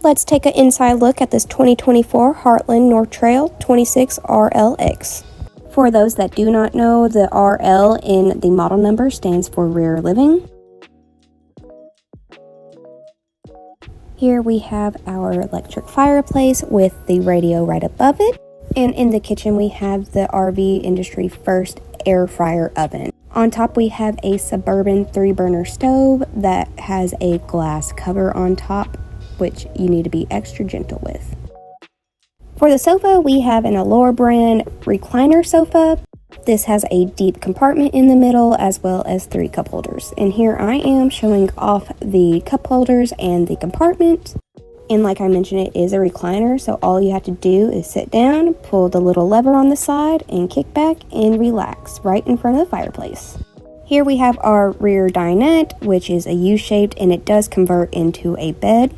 Let's take an inside look at this 2024 Heartland North Trail 26 RLX. For those that do not know, the RL in the model number stands for rear living. Here we have our electric fireplace with the radio right above it. And in the kitchen we have the RV industry first air fryer oven. On top we have a Suburban 3-burner stove that has a glass cover on top, which you need to be extra gentle with. For the sofa, we have an Allure brand recliner sofa. This has a deep compartment in the middle as well as 3 cup holders. And here I am showing off the cup holders and the compartment. And like I mentioned, it is a recliner, so all you have to do is sit down, pull the little lever on the side, and kick back and relax right in front of the fireplace. Here we have our rear dinette, which is a U-shaped, and it does convert into a bed.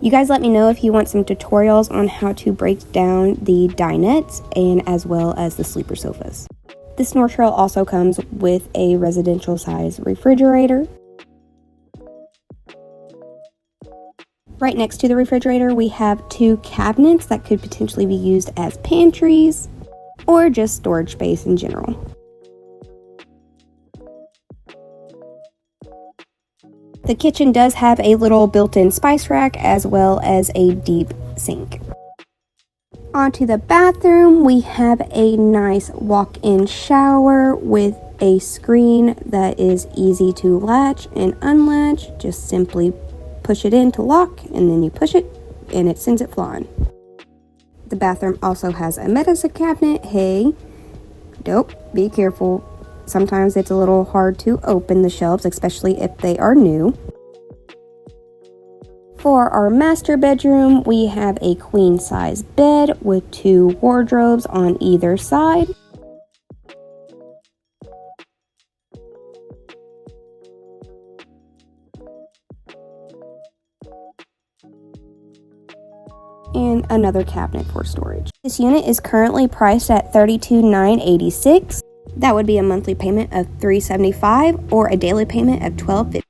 You guys let me know if you want some tutorials on how to break down the dinettes and as well as the sleeper sofas. This North Trail also comes with a residential size refrigerator. Right next to the refrigerator, we have 2 cabinets that could potentially be used as pantries or just storage space in general. The kitchen does have a little built-in spice rack as well as a deep sink. Onto the bathroom, we have a nice walk-in shower with a screen that is easy to latch and unlatch. Just simply push it in to lock, and then you push it and it sends it flying. The bathroom also has a medicine cabinet. Hey, be careful. Sometimes it's a little hard to open the shelves, especially if they are new. For our master bedroom, we have a queen size bed with 2 wardrobes on either side. And another cabinet for storage. This unit is currently priced at $32,986. That would be a monthly payment of $375 or a daily payment of $1250.